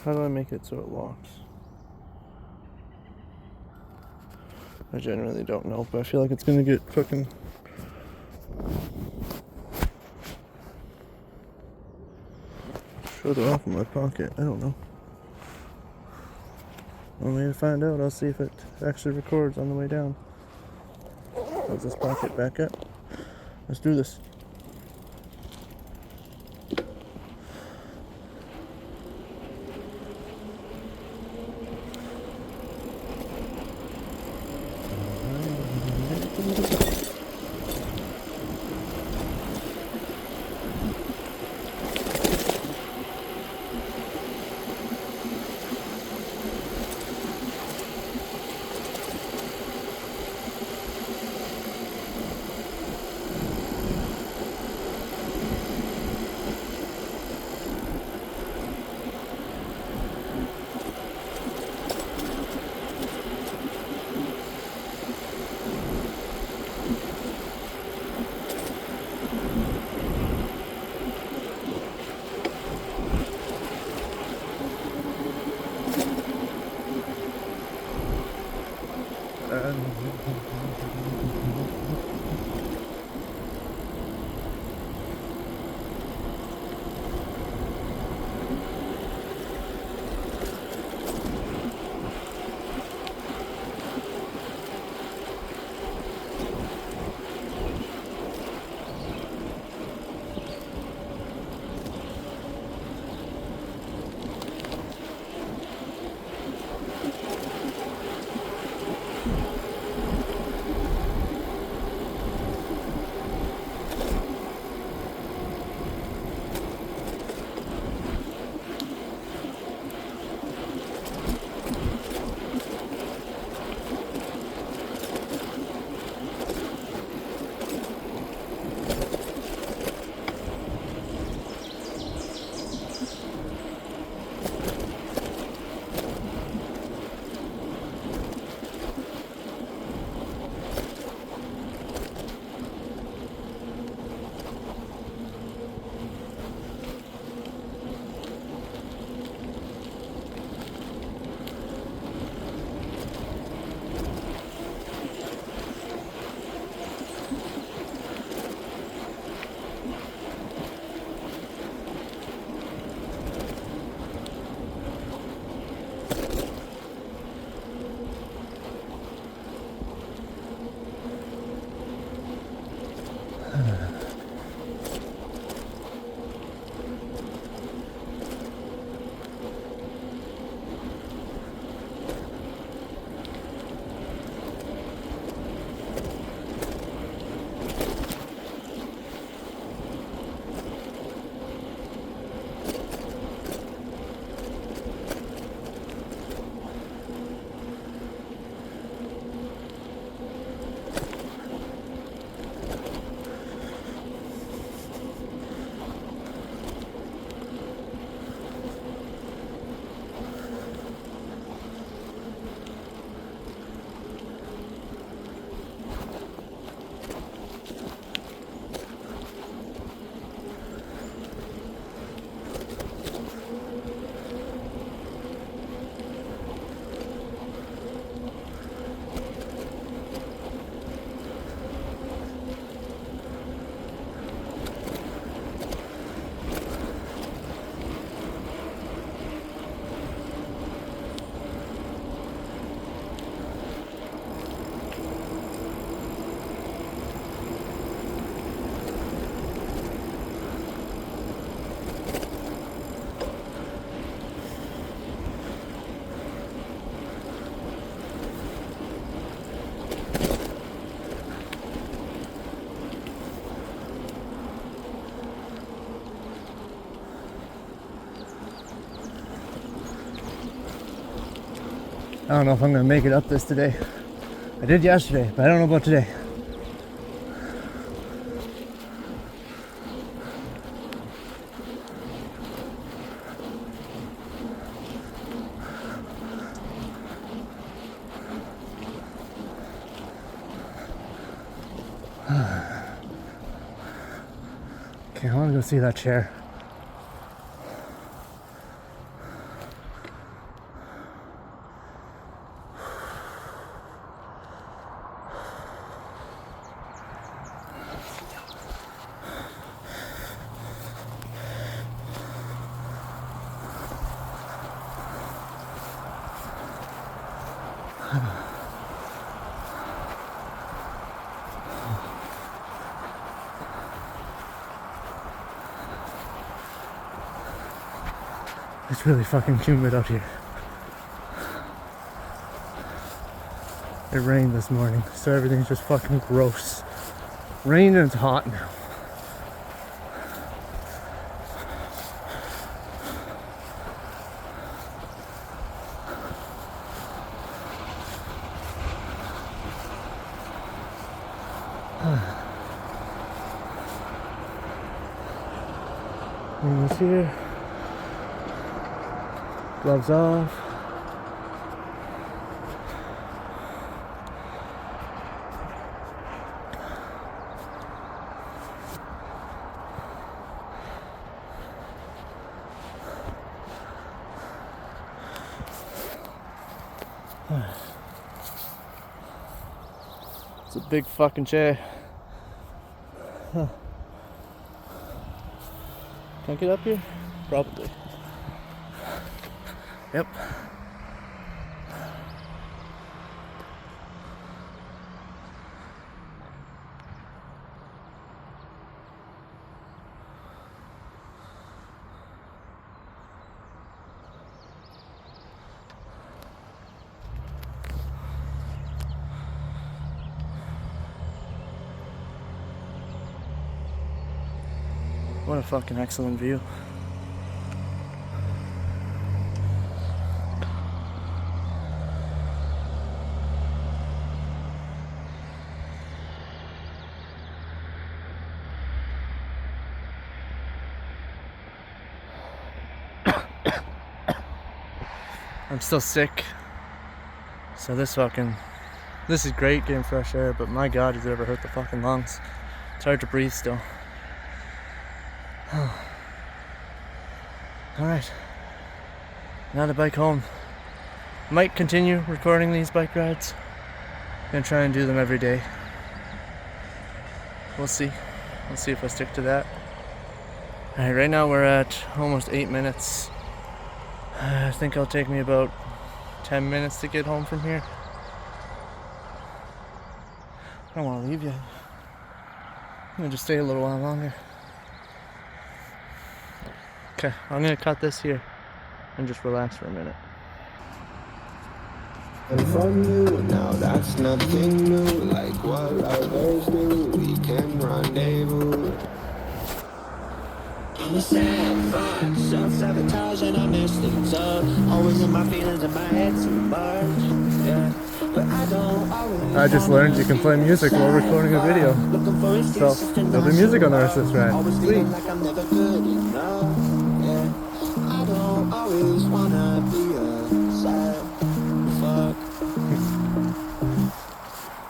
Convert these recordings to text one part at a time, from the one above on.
How do I make it so it locks? I genuinely don't know, but I feel like it's gonna get fucking... further off in my pocket. I don't know. Only to find out. I'll see if it actually records on the way down. Close this pocket back up. Let's do this. I don't know if I'm gonna make it up this today. I did yesterday, but I don't know about today. Okay, I wanna go see that chair. It's really fucking humid out here. It rained this morning, so everything's just fucking gross. Rain and it's hot now. Everyone's here. Gloves off. It's a big fucking chair. Huh. Can I get up here? Probably. Yep. What a fucking excellent view. I'm still sick, so this is great getting fresh air, but my god, has it ever hurt the fucking lungs. It's hard to breathe still. Alright, now to bike home. Might continue recording these bike rides. Gonna try and do them every day. We'll see. We'll see if I stick to that. Alright, right now we're at almost 8 minutes. I think it'll take me about 10 minutes to get home from here. I don't want to leave yet. I'm gonna just stay a little while longer. Okay, I'm gonna cut this here and just relax for a minute. And from you, now that's nothing new. Like what lovers do, we can rendezvous. I'm a sad fuck, self-sabotage and I mess things up. Always in my feelings in my head too much, yeah. But I don't always. I just learned you can play music while recording a video. So, there'll be music on the rest of this ride. Always Sweet. feeling like I'm never good enough, yeah. I don't always wanna be a sad fuck.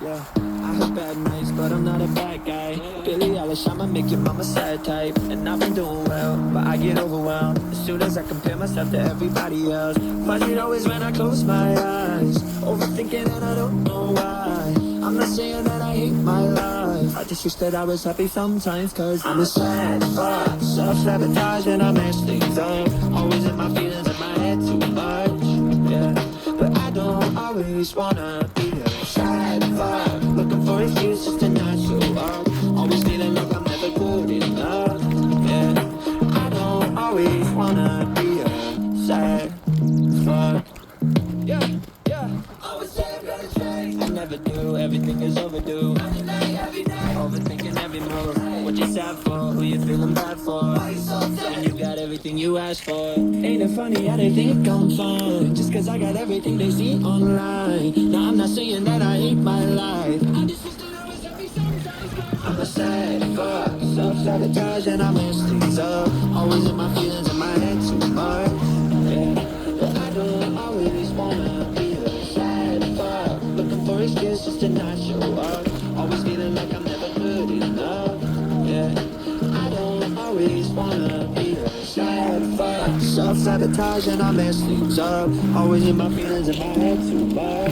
Yeah, I have bad nights, but I'm not a bad guy. Billie Eilish, I'ma make your mama sad type. And I've been doing well, but I get overwhelmed as soon as I compare myself to everybody else. Find it always when I close my eyes, overthinking and I don't know why. I'm not saying that I hate my life, I just wish that I was happy sometimes. Cause I'm a sad fuck, self-sabotage and I mess things up. Always in my feelings in my head too much, yeah. But I don't always wanna be a sad fuck, looking for excuses to not show up. Always feeling like I'm never good enough, yeah. I don't always wanna be a sad fuck, yeah, yeah. Always say I'm gonna change, I never do, everything is overdue. Overthinking every move, what you sad for, who you feeling bad for, when you got everything you asked for. Ain't it funny how they think I'm fine, just cause I got everything they see online. Now I'm not saying that I hate my life, I just wish that I was happy sometimes. I'm a sad fuck, self-sabotage and I mess things up. Always in my feelings in my head too much, yeah. But I don't always wanna be a sad fuck, looking for excuses to not show up. Always feeling like I'm never good enough, yeah. I don't always wanna be a sad fuck, self-sabotage and I mess things up. Always in my feelings in my head too much,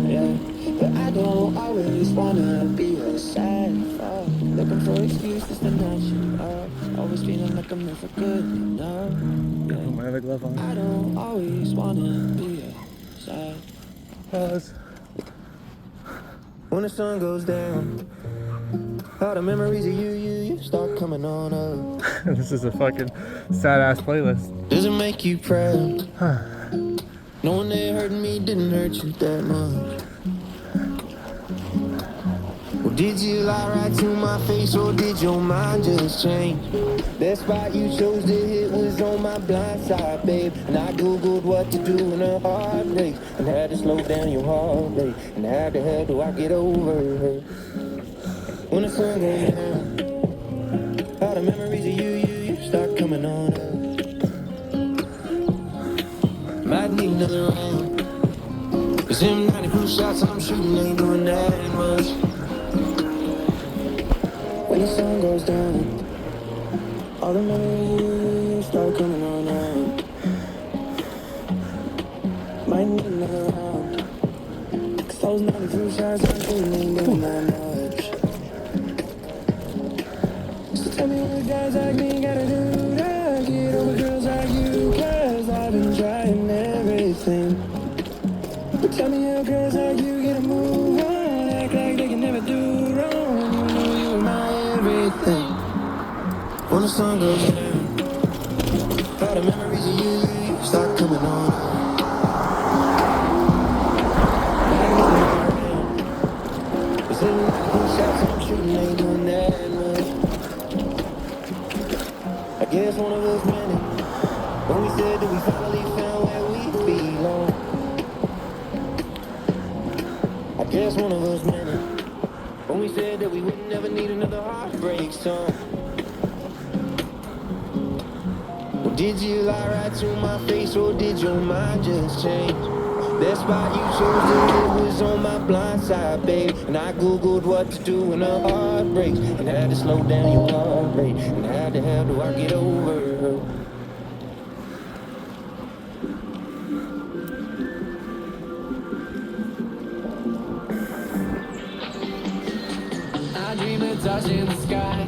yeah. But I don't always wanna be a sad fuck, looking for excuses to not show up. Always feeling like I'm never good enough, yeah. My other glove on. I don't always wanna be a sad. Pause. When the sun goes down, all the memories of you start coming on up. This is a fucking sad ass playlist. Does it make you proud? Knowing they hurt me didn't hurt you that much. Well, did you lie right to my face, or did your mind just change? That spot you chose to hit was on my blind side, babe. And I googled what to do when a heart breaks, and had to slow down your heart rate. And how the hell do I get over her? When the sun goes down, all the memories of you start coming on up. Might need another round, 'cause them 90 proof shots I'm shooting ain't doing that much. When the sun goes down, all the memories start coming on out. Might need another round, 'cause those 93 shots I'm shooting ain't doing that much. So tell me what guys like me gotta do to get over girls like you, 'cause I've been trying everything. But tell me how girls like you get a move on, act like they can never do wrong. You know you were my everything. When the sun goes down, all the memories of you start coming on. Cause every shots I'm shooting ain't doing that much. I guess one of us meant it when we said that we finally found where we belong. I guess one of us meant it when we said that we would never need another heartbreak song. Did you lie right to my face, or did your mind just change? That spot you chose to live was on my blind side, babe. And I googled what to do when a heart breaks, and had to slow down your heart rate. And how the hell do I get over her? I dream of touching the sky.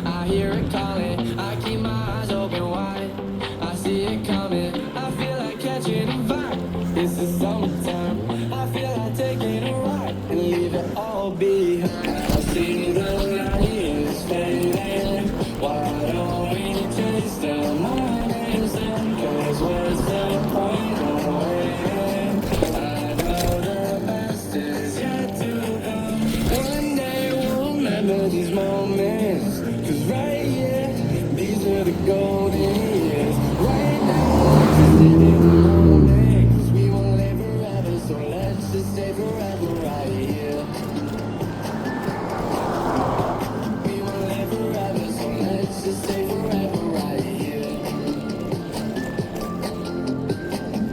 I hear it calling. I keep my eyes open wide. I see it coming. I feel like catching a vibe. This is summertime. I feel like taking a ride and leave it all behind. I see the light is fading. Why don't we taste the morning sun? 'Cause what's the point of waiting? I know the best is yet to come. One day we'll remember these moments. 'Cause right here, these are the golden years. Right now, let's just live in the moment. 'Cause we won't live forever, so let's just stay forever right here. We won't live forever, so let's just stay forever right here.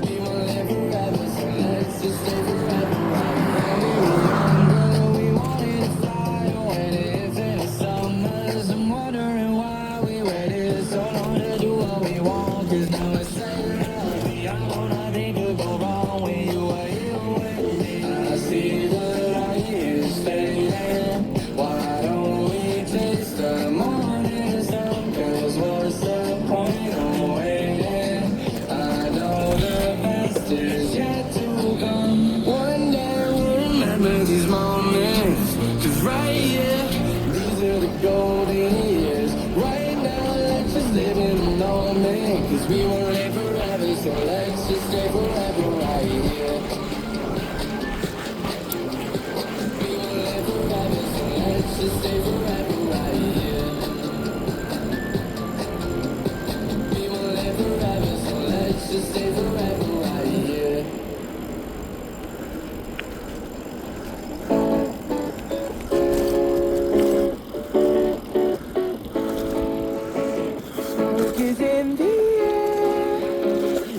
We won't live forever, so let's just stay forever right here. We were younger, we wanted to fly away to infinite summers. I'm wondering why we waited so long to do what we want. 'Cause now it's saying I wanna think could go wrong when you were here with me. I see the light is fading. Why don't we taste the morning sun? 'Cause what's the point of waiting? I know the best is yet to come. One day we'll remember these moments. 'Cause right here, these are the golden years. Right now, let's just live in the moment. 'Cause we won't live forever, so let's just stay forever right here. We won't live forever, so let's just stay forever right here. We won't live forever, so let's just stay forever right here. Smoke is in the air.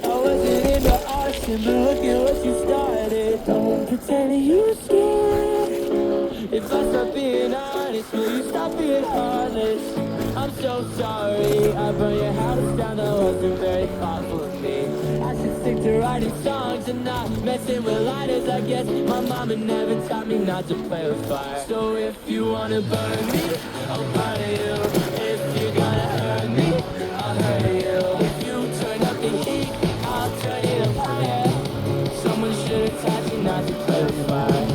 I wasn't in the ocean, but look at what you started. Don't pretend you're scared. If I stop being honest, will you stop being heartless? I'm so sorry, I burned your house down. That wasn't very thoughtful of me. I should stick to writing songs and not messing with lighters. I guess my mama never taught me not to play with fire. So if you wanna burn me, I'll burn you. If you're gonna hurt me, I'll hurt you. If you turn up the heat, I'll turn it up higher. Someone should have taught you not to play with fire.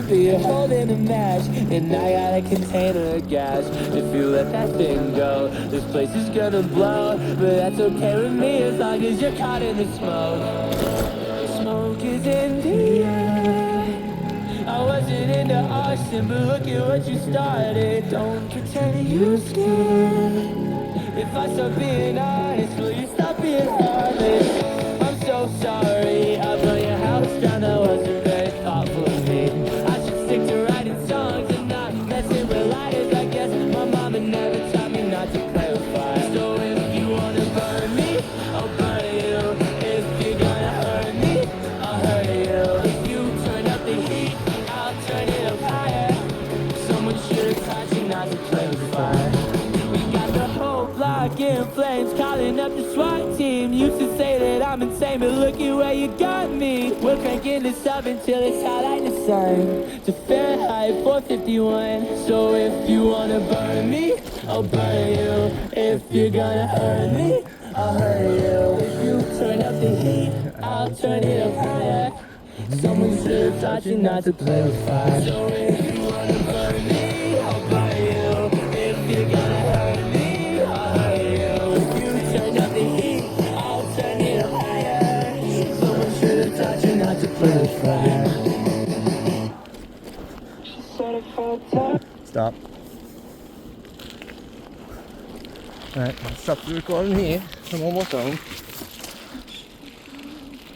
but you're holding a match. And I got a container of gas. If you let that thing go, this place is gonna blow. But that's okay with me as long as you're caught in the smoke. Smoke is in the air. I wasn't into arson, but look at what you started. Don't pretend you're scared. If I start being honest, will you stop being heartless? I'm so sorry, I burned your house down, that wasn't very thoughtful of me. I should stick to writing songs and not messing with lighters. I guess my mama never taught me not to play with fire. So if you wanna burn me, I'll burn you. If you're gonna hurt me, I'll hurt you. If you turn up the heat, I'll turn it up higher. Someone should have taught you not to play with fire. We got the whole block in flames, calling up the SWAT team. Used to say that I'm insane, but look at where you got me. We're cranking this up until it's hot like the sun. To Fahrenheit 451. So if you wanna burn me, I'll burn you. If you're gonna hurt me, I'll hurt you. If you turn up the heat, I'll turn it up higher. Someone should have taught you not to play with fire. So if you wanna burn me, I'll burn you. If you're gonna hurt me, I'll hurt you. If you turn up the heat, I'll turn it up higher. Someone should have taught you not to play with fire. She said it for time. Stop. Alright, stop the recording here. I'm almost home.